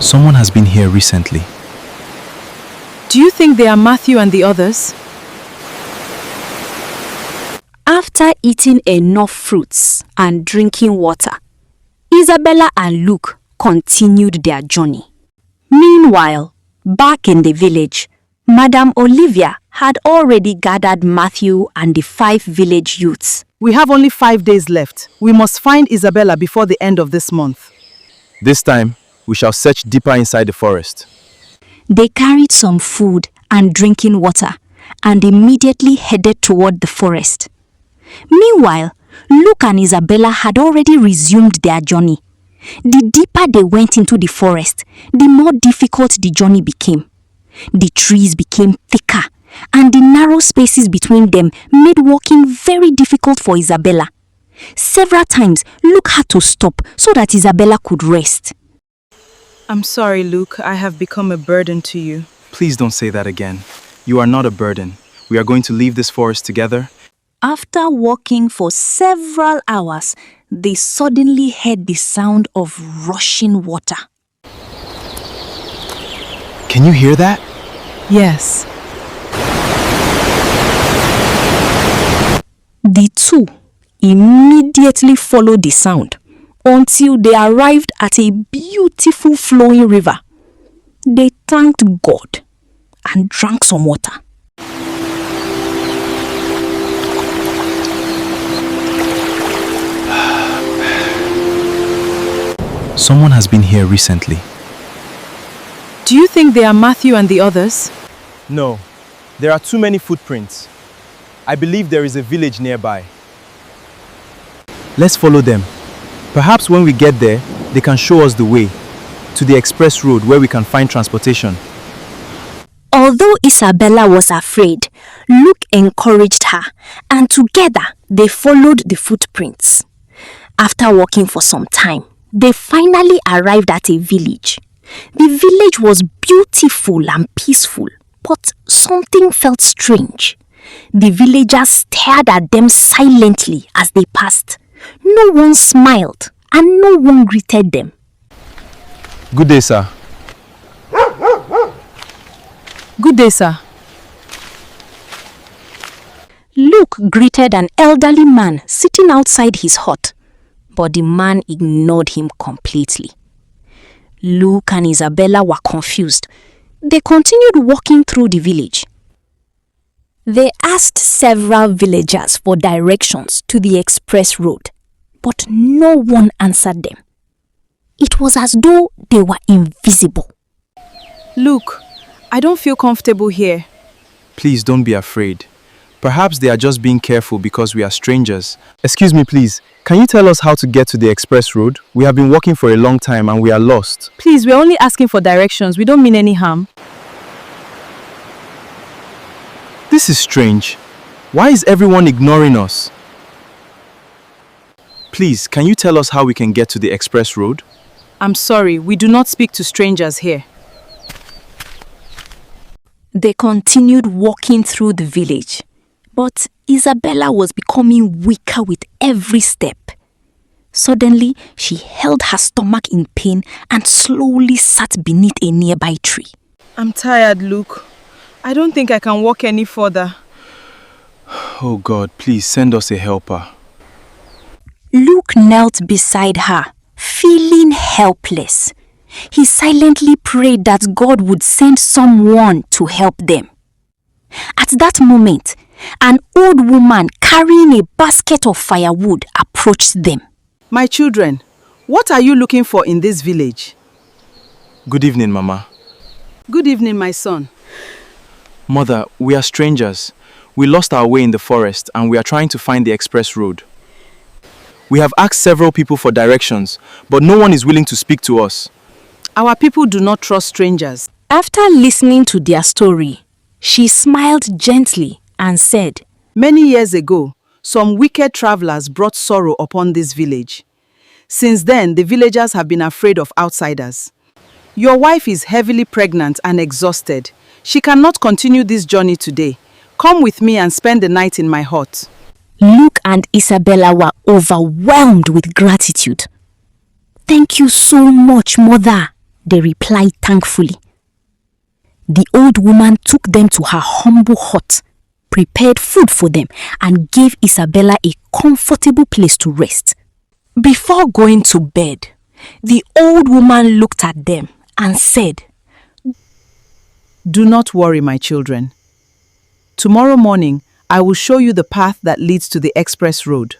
Someone has been here recently. Do you think they are Matthew and the others? After eating enough fruits and drinking water, Isabella and Luke continued their journey. Meanwhile, back in the village, Madame Olivia had already gathered Matthew and the 5 village youths. We have only 5 days left. We must find Isabella before the end of this month. This time, we shall search deeper inside the forest. They carried some food and drinking water and immediately headed toward the forest. Meanwhile, Luke and Isabella had already resumed their journey. The deeper they went into the forest, the more difficult the journey became. The trees became thicker, and the narrow spaces between them made walking very difficult for Isabella. Several times, Luke had to stop so that Isabella could rest. I'm sorry, Luke. I have become a burden to you. Please don't say that again. You are not a burden. We are going to leave this forest together. After walking for several hours, they suddenly heard the sound of rushing water. Can you hear that? Yes. The two immediately followed the sound until they arrived at a beautiful flowing river. They thanked God and drank some water. Someone has been here recently. Do you think they are Matthew and the others? No, there are too many footprints. I believe there is a village nearby. Let's follow them. Perhaps when we get there, they can show us the way to the express road where we can find transportation. Although Isabella was afraid, Luke encouraged her, and together they followed the footprints. After walking for some time, they finally arrived at a village. The village was beautiful and peaceful, but something felt strange. The villagers stared at them silently as they passed. No one smiled and no one greeted them. Good day, sir. Good day, sir. Luke greeted an elderly man sitting outside his hut, but the man ignored him completely. Luke and Isabella were confused. They continued walking through the village. They asked several villagers for directions to the express road, but no one answered them. It was as though they were invisible. Luke, I don't feel comfortable here. Please don't be afraid. Perhaps they are just being careful because we are strangers. Excuse me, please. Can you tell us how to get to the express road? We have been walking for a long time and we are lost. Please, we're only asking for directions. We don't mean any harm. This is strange. Why is everyone ignoring us? Please, can you tell us how we can get to the express road? I'm sorry, we do not speak to strangers here. They continued walking through the village, but Isabella was becoming weaker with every step. Suddenly, she held her stomach in pain and slowly sat beneath a nearby tree. I'm tired, Luke. I don't think I can walk any further. Oh God, please send us a helper. Luke knelt beside her, feeling helpless. He silently prayed that God would send someone to help them. At that moment, an old woman carrying a basket of firewood approached them. My children, what are you looking for in this village? Good evening, Mama. Good evening, my son. Mother, we are strangers. We lost our way in the forest and we are trying to find the express road. We have asked several people for directions, but no one is willing to speak to us. Our people do not trust strangers. After listening to their story, she smiled gently and said, Many years ago, some wicked travelers brought sorrow upon this village. Since then, the villagers have been afraid of outsiders. Your wife is heavily pregnant and exhausted. She cannot continue this journey today. Come with me and spend the night in my hut. Luke and Isabella were overwhelmed with gratitude. Thank you so much, Mother, they replied thankfully. The old woman took them to her humble hut, prepared food for them, and gave Isabella a comfortable place to rest. Before going to bed, the old woman looked at them and said, Do not worry, my children. Tomorrow morning, I will show you the path that leads to the express road.